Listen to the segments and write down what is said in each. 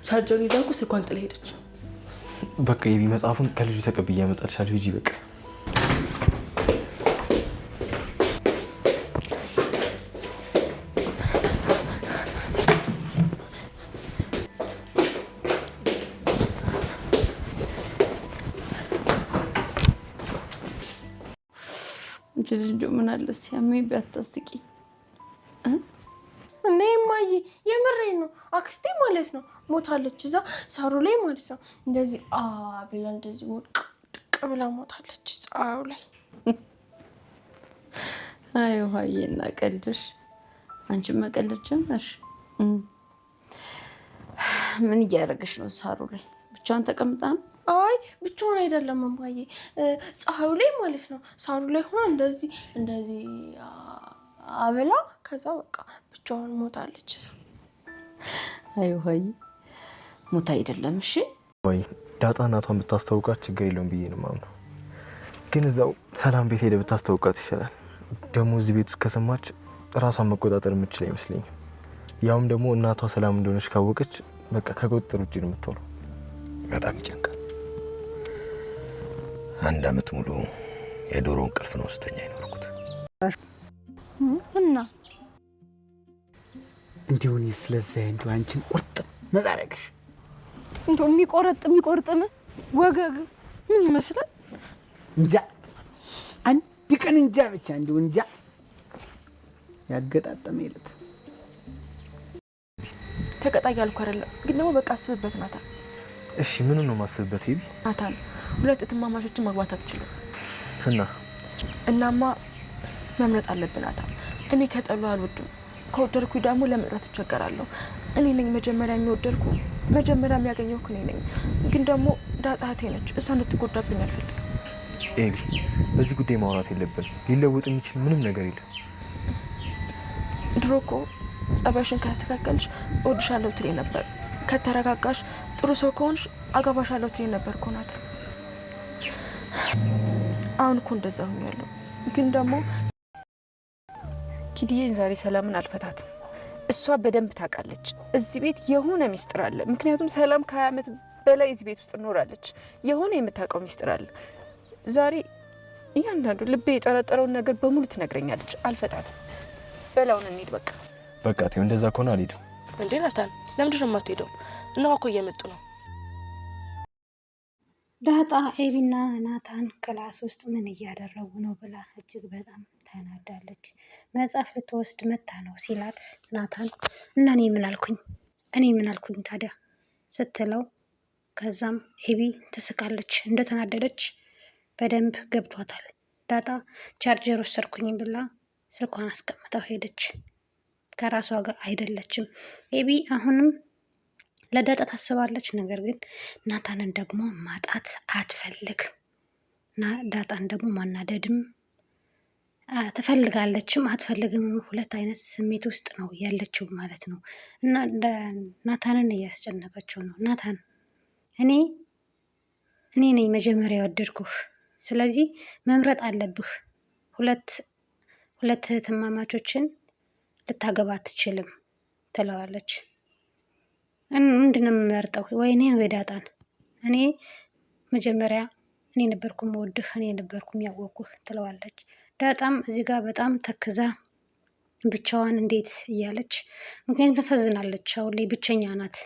ቻርጀር ይዛኩ ስልኳን ጥላ ሄደች። በቃ የቢ መጽሐፉን ከልጁ ተቀብዬ አመጣልሻለሁ። ሂጂ በቃ። ልጅ ምን አለ ሲያመኝ ቢያታስቂኝ እንዴ ማይ የምሬን ነው። አክስቴ ማለት ነው ሞታለች እዛ ሳሩ ላይ ማለት ነው። እንደዚህ ብላ እንደዚህ ወድቅ ድቅ ብላ ሞታለች ፀሐዩ ላይ። አይ ሆዬና ቀልድሽ አንቺ መቀለድ ጀመርሽ። ምን እያደረገሽ ነው ሳሩ ላይ? ብቻዋን ተቀምጣ ነው? አይ ብቻዋን አይደለም እማዬ፣ ፀሐዩ ላይ ማለት ነው። ሳሩ ላይ ሆና እንደዚህ እንደዚህ አብላ ከዛ በቃ ብቻዋን ሞታለች። አይ ሆይ ሞታ አይደለም። እሺ ወይ ዳጣ እናቷን ብታስተዋውቃት ችግር የለውም ብዬ ነው የማምነው። ግን እዛው ሰላም ቤት ሄደ ብታስተዋውቃት ይሻላል። ደግሞ እዚህ ቤት ውስጥ ከሰማች ራሷን መቆጣጠር የምትችል አይመስለኝም። ያውም ደግሞ እናቷ ሰላም እንደሆነች ካወቀች በቃ ከቁጥጥር ውጭ ነው የምትሆነው። በጣም ይጨንቃል። 1 አመት ሙሉ የዶሮ እንቅልፍ ነው ስተኛ ይኖርኩት እና እንዲሁን ስለዛ እንዲሁ አንቺን ቁርጥ መጣረክሽ እንደው የሚቆርጥም ወገግ ምን ይመስላል እንጃ። አንድ ቀን እንጃ ብቻ እንዲሁ እንጃ ያገጣጠመ ይለት ተቀጣይ ያልኩ አይደለም፣ ግን ደግሞ በቃ አስብበት ናታን። እሺ ምን ነው ማስብበት? ይቢ ናታን 2 እትማማቾችን ማግባት አትችልም። እናማ መምረጥ አለብን ናታን። እኔ ከጠሉ አልወድም፣ ከወደድኩ ደግሞ ለመጥላት እቸገራለሁ። እኔ ነኝ መጀመሪያ የሚወደድኩ፣ መጀመሪያ የሚያገኘው እኔ ነኝ። ግን ደግሞ ዳጣ እህቴ ነች፣ እሷ እንድትጎዳብኝ አልፈልግም። ኤቢ በዚህ ጉዳይ ማውራት የለብን። ሊለወጥ የሚችል ምንም ነገር የለም። ድሮ እኮ ጸባይሽን ካስተካከልሽ እወድሻለሁ ትለኝ ነበር። ከተረጋጋሽ ጥሩ ሰው ከሆንሽ አገባሻለሁ ትለኝ ነበር እኮ ናታን። አሁን እኮ እንደዛ ሆኛለሁ። ግን ደግሞ ኪድዬን ዛሬ ሰላምን አልፈታትም። እሷ በደንብ ታውቃለች እዚህ ቤት የሆነ ሚስጥር አለ። ምክንያቱም ሰላም ከ20 አመት በላይ እዚህ ቤት ውስጥ ኖራለች። የሆነ የምታውቀው ሚስጥር አለ። ዛሬ እያንዳንዱ ልቤ የጠረጠረውን ነገር በሙሉ ትነግረኛለች። አልፈታትም። በላውን እንሂድ በቃ። በቃ ተይው፣ እንደዛ ከሆነ አልሄድም። እንዴ ናታን ለምንድን ነው የማትሄደው? እነሆ እኮ እየመጡ ነው። ዳጣ ኤቢና ናታን ክላስ ውስጥ ምን እያደረጉ ነው ብላ እጅግ በጣም ተናዳለች። መጽሐፍ ልትወስድ መታ ነው ሲላት ናታን እና እኔ ምን አልኩኝ ታዲያ ስትለው፣ ከዛም ኤቢ ትስቃለች። እንደተናደደች በደንብ ገብቷታል። ዳጣ ቻርጀር ወሰድኩኝ ብላ ስልኳን አስቀምጠው ሄደች። ከራሷ ጋር አይደለችም። ኤቢ አሁንም ለዳጣ ታስባለች። ነገር ግን ናታንን ደግሞ ማጣት አትፈልግም። ዳጣን ደግሞ ማናደድም ትፈልጋለችም አትፈልግም። 2 አይነት ስሜት ውስጥ ነው ያለችው ማለት ነው። እና ናታንን እያስጨነቀችው ነው። ናታን እኔ ነኝ መጀመሪያ የወደድኩህ፣ ስለዚህ መምረጥ አለብህ። 2 እህትማማቾችን ልታገባ አትችልም ትለዋለች። ምንድን ነው የምመርጠው? ወይ እኔን ወይ ዳጣን? እኔ መጀመሪያ እኔ ነበርኩ የምወድህ፣ እኔ ነበርኩ የሚያወቅኩህ ትለዋለች። ዳጣም እዚህ ጋር በጣም ተክዛ ብቻዋን እንዴት እያለች፣ ምክንያቱም ታሳዝናለች። አሁን ላይ ብቸኛ ናት።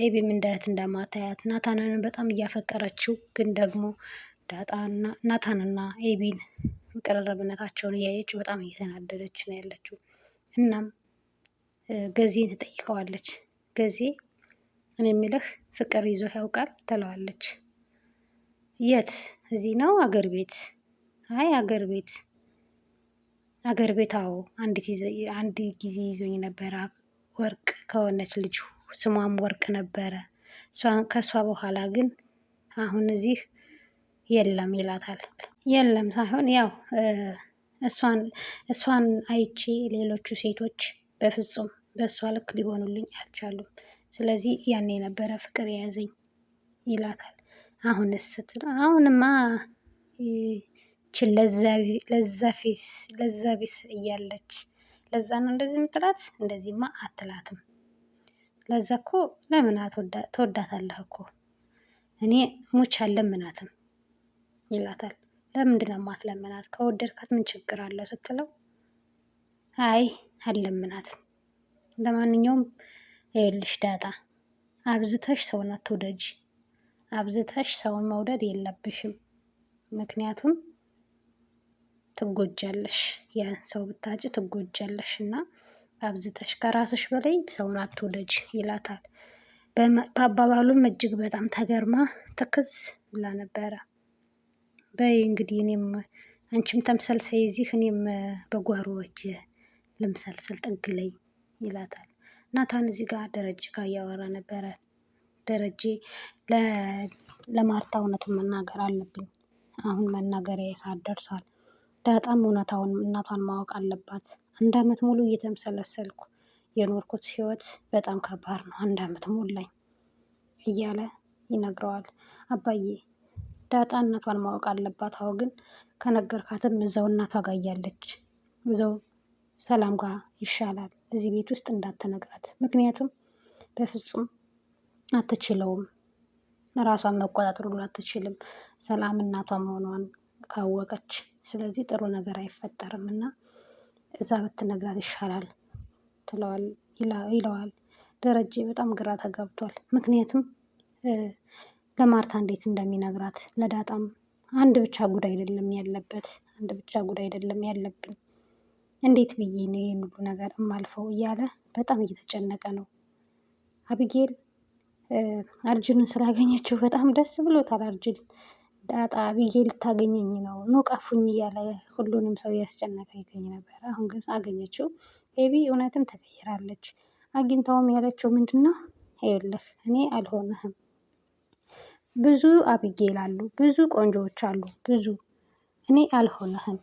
ኤቢም እንደ እህት እንደማታያት ናታንን በጣም እያፈቀረችው፣ ግን ደግሞ ናታንና ኤቢን መቀራረብነታቸውን እያየች በጣም እየተናደደች ነው ያለችው። እናም ገዜን ትጠይቀዋለች። ገዜ እኔ የምልህ ፍቅር ይዞ ያውቃል ትለዋለች። የት? እዚህ ነው አገር ቤት? አይ አገር ቤት አዎ፣ አንድ ጊዜ ይዞኝ ነበረ። ወርቅ ከሆነች ልጅ ስሟም ወርቅ ነበረ። ከእሷ በኋላ ግን አሁን እዚህ የለም ይላታል። የለም ሳይሆን ያው እሷን አይቼ ሌሎቹ ሴቶች በፍጹም በእሷ ልክ ሊሆኑልኝ አልቻሉም። ስለዚህ ያኔ የነበረ ፍቅር የያዘኝ ይላታል። አሁንስ ስትል አሁንማ ለዛቢስ እያለች ለዛ ነው እንደዚህ የምትላት። እንደዚህማ አትላትም። ለዛ እኮ ለምን ትወዳታለህ እኮ እኔ ሙች አልለምናትም ይላታል። ለምንድን ነው የማትለምናት? ከወደድካት ምን ችግር አለው ስትለው አይ አልለምናትም። ለማንኛውም ይኸውልሽ ዳጣ አብዝተሽ ሰውን አትውደጂ። አብዝተሽ ሰውን መውደድ የለብሽም። ምክንያቱም ትጎጃለሽ። ያን ሰው ብታጭ ትጎጃለሽ እና አብዝተሽ ከራስሽ በላይ ሰውን አትውደጂ ይላታል። በአባባሉም እጅግ በጣም ተገርማ ትክዝ ብላ ነበረ። በይ እንግዲህ እኔም አንቺም ተምሰልሰይ እዚህ እኔም በጓሮ እጅ ልምሰልስል ጥግ ላይ ይላታል። ናታን እዚህ ጋር ደረጀ ጋር እያወራ ነበረ። ደረጀ ለማርታ እውነቱን መናገር አለብኝ። አሁን መናገሪያ ሰዓት ደርሷል። ዳጣም እውነታውን እናቷን ማወቅ አለባት። 1 ዓመት ሙሉ እየተምሰለሰልኩ የኖርኩት ህይወት በጣም ከባድ ነው። 1 ዓመት ሞላኝ እያለ ይነግረዋል። አባዬ ዳጣ እናቷን ማወቅ አለባት። አዎ ግን ከነገርካትም እዛው እናቷ ጋር እያለች እዛው ሰላም ጋር ይሻላል። እዚህ ቤት ውስጥ እንዳትነግራት። ምክንያቱም በፍጹም አትችለውም። ራሷን መቆጣጠር ሁሉ አትችልም። ሰላም እናቷ መሆኗን ካወቀች ስለዚህ ጥሩ ነገር አይፈጠርም እና እዛ ብትነግራት ይሻላል ይለዋል። ደረጀ በጣም ግራ ተጋብቷል። ምክንያቱም ለማርታ እንዴት እንደሚነግራት ለዳጣም አንድ ብቻ ጉዳይ አይደለም ያለበት፣ አንድ ብቻ ጉዳይ አይደለም ያለብኝ፣ እንዴት ብዬ ነው ይሄን ሁሉ ነገር እማልፈው እያለ በጣም እየተጨነቀ ነው። አቢጌል አርጁንን ስላገኘችው በጣም ደስ ብሎታል። አርጁን ዳጣ አቢጌል ልታገኘኝ ነው ኑ ቀፉኝ እያለ ሁሉንም ሰው ያስጨነቀ ይገኝ ነበር። አሁን ግን አገኘችው። ኤቢ እውነትም ተቀይራለች። አግኝታውም ያለችው ምንድን ነው? ይኸውልህ እኔ አልሆንህም። ብዙ አቢጌል አሉ፣ ብዙ ቆንጆዎች አሉ፣ ብዙ እኔ አልሆንህም።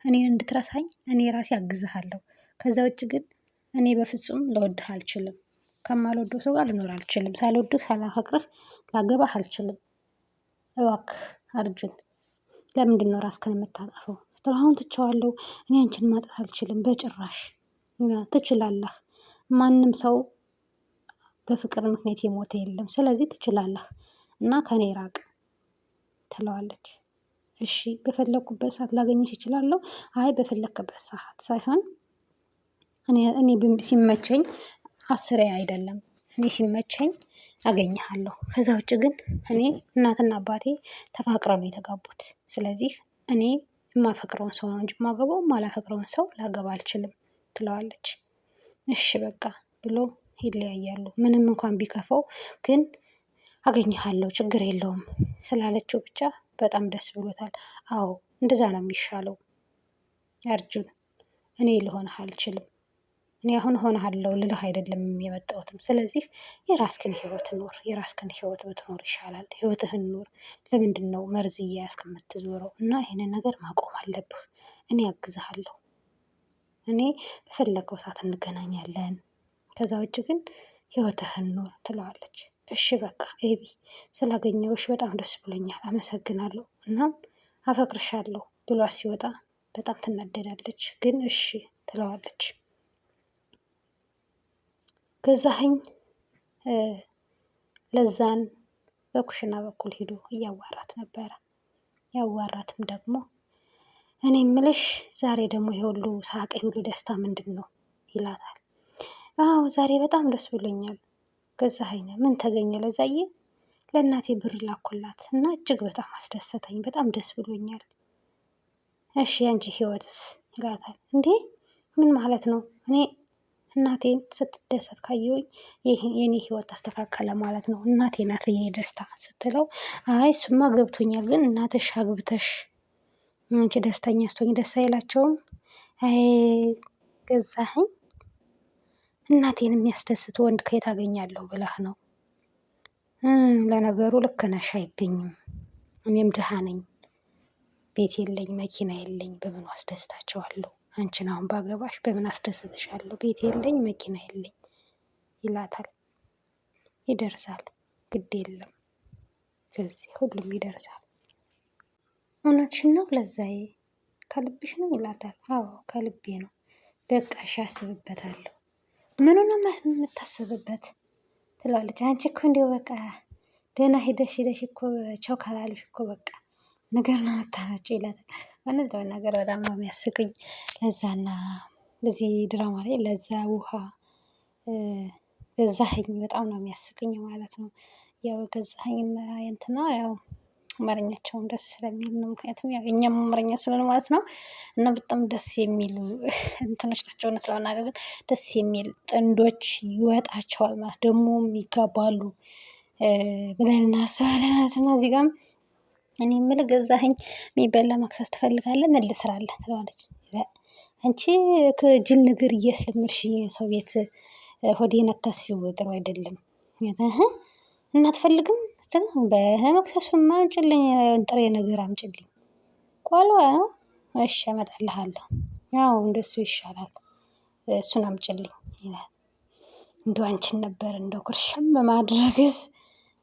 እኔን እንድትረሳኝ እኔ ራሴ አግዝሃለሁ። ከዛ ውጭ ግን እኔ በፍጹም ልወድህ አልችልም። ከማልወደው ሰው ጋር ልኖር አልችልም። ሳልወድህ ሳላፈቅርህ ላገባህ አልችልም። እባክህ አርጁን ለምንድን ነው ራስህን የምታጠፈው? አሁን ትቼዋለሁ። እኔ አንቺን ማጣት አልችልም በጭራሽ። ትችላለህ። ማንም ሰው በፍቅር ምክንያት የሞተ የለም። ስለዚህ ትችላለህ እና ከኔ ራቅ ትለዋለች። እሺ በፈለግኩበት ሰዓት ላገኝሽ እችላለሁ። አይ በፈለግክበት ሰዓት ሳይሆን እኔ ሲመቸኝ 10 አይደለም እኔ ሲመቸኝ አገኘሃለሁ። ከዛ ውጭ ግን እኔ እናትና አባቴ ተፋቅረው ነው የተጋቡት። ስለዚህ እኔ የማፈቅረውን ሰው ነው እንጂ የማገባው የማላፈቅረውን ሰው ላገባ አልችልም ትለዋለች። እሺ በቃ ብሎ ይለያያሉ። ምንም እንኳን ቢከፋው ግን አገኘሃለሁ ችግር የለውም ስላለችው ብቻ በጣም ደስ ብሎታል። አዎ እንደዛ ነው የሚሻለው አርጁን። እኔ ልሆንህ አልችልም። እኔ አሁን እሆንሃለሁ ልልህ አይደለም የመጣሁትም። ስለዚህ የራስህን ህይወት ኑር። የራስህን ህይወት ብትኖር ይሻላል። ህይወትህን ኑር። ለምንድን ነው መርዝ እየያዝክ የምትዞረው? እና ይሄንን ነገር ማቆም አለብህ። እኔ አግዝሃለሁ። እኔ በፈለገው ሰዓት እንገናኛለን። ከዛ ውጭ ግን ህይወትህን ኑር ትለዋለች። እሺ በቃ ኤቢ ስላገኘሁሽ በጣም ደስ ብሎኛል፣ አመሰግናለሁ። እናም አፈቅርሻለሁ ብሏት ሲወጣ በጣም ትናደዳለች። ግን እሺ ትለዋለች። ገዛኸኝ ለዛን በኩሽና በኩል ሄዶ እያዋራት ነበረ። ያዋራትም ደግሞ እኔ ምልሽ ዛሬ ደግሞ የሁሉ ሳቅ የሁሉ ደስታ ምንድን ነው ይላታል። አዎ ዛሬ በጣም ደስ ብሎኛል ገዛኸኝ። ምን ተገኘ? ለዛዬ ለእናቴ ብር ላኩላት እና እጅግ በጣም አስደሰተኝ። በጣም ደስ ብሎኛል። እሺ ያንቺ ህይወትስ ይላታል። እንዴ ምን ማለት ነው? እኔ እናቴን ስትደሰት ካየሁኝ የኔ ህይወት ተስተካከለ ማለት ነው። እናቴ ናት የኔ ደስታ ስትለው አይ እሱማ ገብቶኛል፣ ግን እናትሽ አግብተሽ አንቺ ደስተኛ ስትሆኝ ደስ አይላቸውም? አይ ገዛኸኝ እናቴን የሚያስደስት ወንድ ከየት አገኛለሁ ብለህ ነው? ለነገሩ ልክ ነሽ፣ አይገኝም። እኔም ድሃ ነኝ፣ ቤት የለኝ፣ መኪና የለኝ፣ በምን አስደስታቸዋለሁ? አንቺን አሁን ባገባሽ በምን አስደስትሻለሁ? ቤት የለኝ፣ መኪና የለኝ ይላታል። ይደርሳል፣ ግድ የለም ከዚህ ሁሉም ይደርሳል። እውነትሽን ነው ለዛዬ? ከልብሽ ነው ይላታል። አዎ ከልቤ ነው። በቃ እሺ አስብበታለሁ። ምኑ ነው የምታስብበት? ትለዋለች። አንቺ እኮ እንዲያው በቃ ደህና ሄደሽ እኮ ቸው ካላሉሽ እኮ በቃ ነገር ነው የምታመጪ ይላታል። እውነት ለመናገር በጣም ነው የሚያስቁኝ። ለዛና እዚህ ድራማ ላይ ለዛ ውሃ ገዛኸኝ በጣም ነው የሚያስቁኝ ማለት ነው። ያው ገዛኸኝና እንትና ያው አማርኛቸውም ደስ ስለሚል ነው። ምክንያቱም ያው እኛም አማርኛ ስለሆነ ማለት ነው። እና በጣም ደስ የሚሉ እንትኖች ናቸው። እውነት ለመናገር ግን ደስ የሚል ጥንዶች ይወጣቸዋል ማለት ደግሞም ይጋባሉ ብለን እናስባለን ማለት ነው። እዚህ ጋርም እኔ የምልህ ገዛኸኝ የሚበላ መክሰስ ትፈልጋለህ? ምን ልስራለህ? ትለዋለች። አንቺ ከጅል ነገር እያስለመድሽኝ ሰው ቤት ሆዴን አታስፊው፣ ጥሩ አይደለም። እና አትፈልግም? በመክሰሱማ አምጪልኝ፣ ጥሬ ነገር አምጪልኝ። ቆሎ ነው? እሺ አመጣልሃለሁ። ያው እንደሱ ይሻላል፣ እሱን አምጪልኝ ይላል። እንደው አንቺን ነበር እንደው ኩርሽም ማድረግስ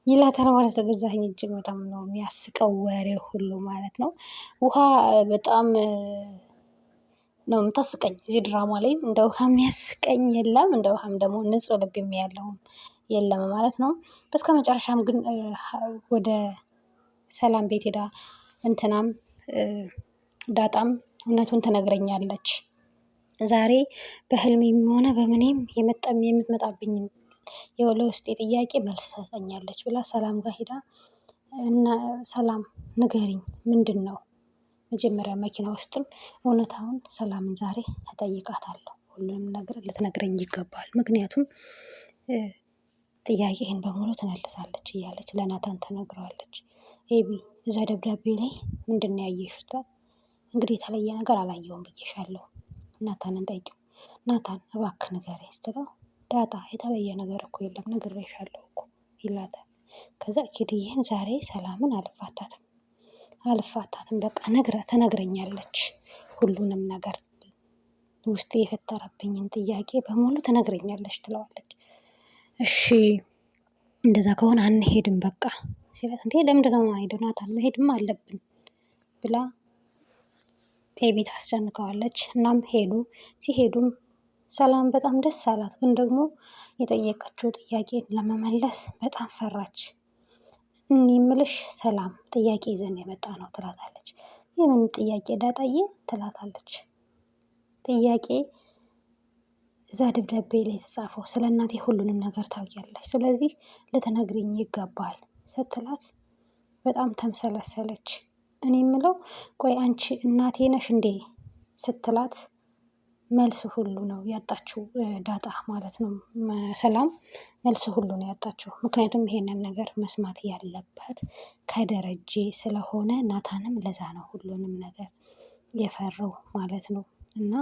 ይላታል ማለት ነው። ገዛኸኝ እጅግ በጣም ነው የሚያስቀው ወሬ ሁሉ ማለት ነው። ውሃ በጣም ነው የምታስቀኝ እዚህ ድራማ ላይ። እንደ ውሃ የሚያስቀኝ የለም፣ እንደ ውሃም ደግሞ ንጹሕ ልብ የሚያለውም የለም ማለት ነው። በስከ መጨረሻም ግን ወደ ሰላም ቤት ሄዳ እንትናም ዳጣም እውነቱን ትነግረኛለች። ዛሬ በህልሜም ሆነ በምኔም የምትመጣብኝን ለውስጤ ጥያቄ መልስ ትሰጠኛለች ብላ ሰላም ጋር ሄዳ እና ሰላም ንገሪኝ ምንድን ነው? መጀመሪያ መኪና ውስጥም እውነታውን ሰላምን ዛሬ እጠይቃታለሁ። ሁሉንም ነገር ልትነግረኝ ይገባል፣ ምክንያቱም ጥያቄህን በሙሉ ትመልሳለች እያለች ለናታን ትነግረዋለች። ኤቢ እዛ ደብዳቤ ላይ ምንድን ነው ያየሽው? እንግዲህ የተለየ ነገር አላየውም ብዬሻለሁ። ናታንን ጠይቂው። ናታን እባክህ ንገረኝ ስትለው ዳጣ የተለየ ነገር እኮ የለም ነግሬሻለሁ እኮ ይላታል። ከዛ ኪድዬን ዛሬ ሰላምን አልፋታትም በቃ ትነግረኛለች። ሁሉንም ነገር ውስጤ የፈጠረብኝን ጥያቄ በሙሉ ትነግረኛለች ትለዋለች። እሺ እንደዛ ከሆነ አንሄድም በቃ ሲላት፣ እንዴ ለምንድን ነው የማንሄደው? ናታን መሄድም አለብን ብላ ኤቢ ታስጨንቀዋለች። እናም ሲሄዱም ሰላም በጣም ደስ አላት፣ ግን ደግሞ የጠየቀችው ጥያቄ ለመመለስ በጣም ፈራች። እኔ የምልሽ ሰላም ጥያቄ ይዘን የመጣ ነው ትላታለች። የምን ጥያቄ ዳጣዬ? ትላታለች። ጥያቄ እዛ ደብዳቤ ላይ የተጻፈው ስለ እናቴ ሁሉንም ነገር ታውቂያለሽ፣ ስለዚህ ልትነግሪኝ ይገባል ስትላት በጣም ተምሰለሰለች። እኔ የምለው ቆይ አንቺ እናቴ ነሽ እንዴ ስትላት መልስ ሁሉ ነው ያጣችው ዳጣ ማለት ነው። ሰላም መልስ ሁሉ ነው ያጣችው። ምክንያቱም ይሄንን ነገር መስማት ያለባት ከደረጀ ስለሆነ ናታንም ለዛ ነው ሁሉንም ነገር የፈራው ማለት ነው። እና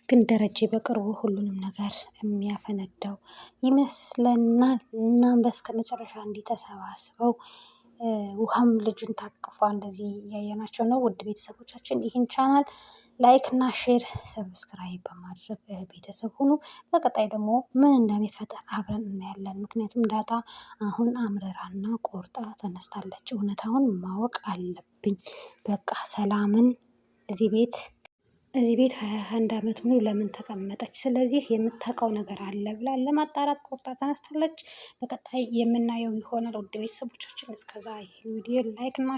ግን ደረጀ በቅርቡ ሁሉንም ነገር የሚያፈነዳው ይመስለናል። እናም በስከ መጨረሻ እንዲህ ተሰባስበው ውሃም ልጁን ታቅፏ እንደዚህ እያየናቸው ነው። ውድ ቤተሰቦቻችን ይህን ቻናል ላይክ እና ሼር ሰብስክራይብ በማድረግ ቤተሰብ ሁኑ። በቀጣይ ደግሞ ምን እንደሚፈጠር አብረን እናያለን። ምክንያቱም ዳጣ አሁን አምርራና ቆርጣ ተነስታለች። እውነታውን ማወቅ አለብኝ በቃ ሰላምን እዚህ ቤት 21 ዓመት ሙሉ ለምን ተቀመጠች? ስለዚህ የምታውቀው ነገር አለ ብላ ለማጣራት ቆርጣ ተነስታለች። በቀጣይ የምናየው ይሆናል። ውድ ቤተሰቦቻችን እስከዛ ይህ ቪዲዮ ላይክ እና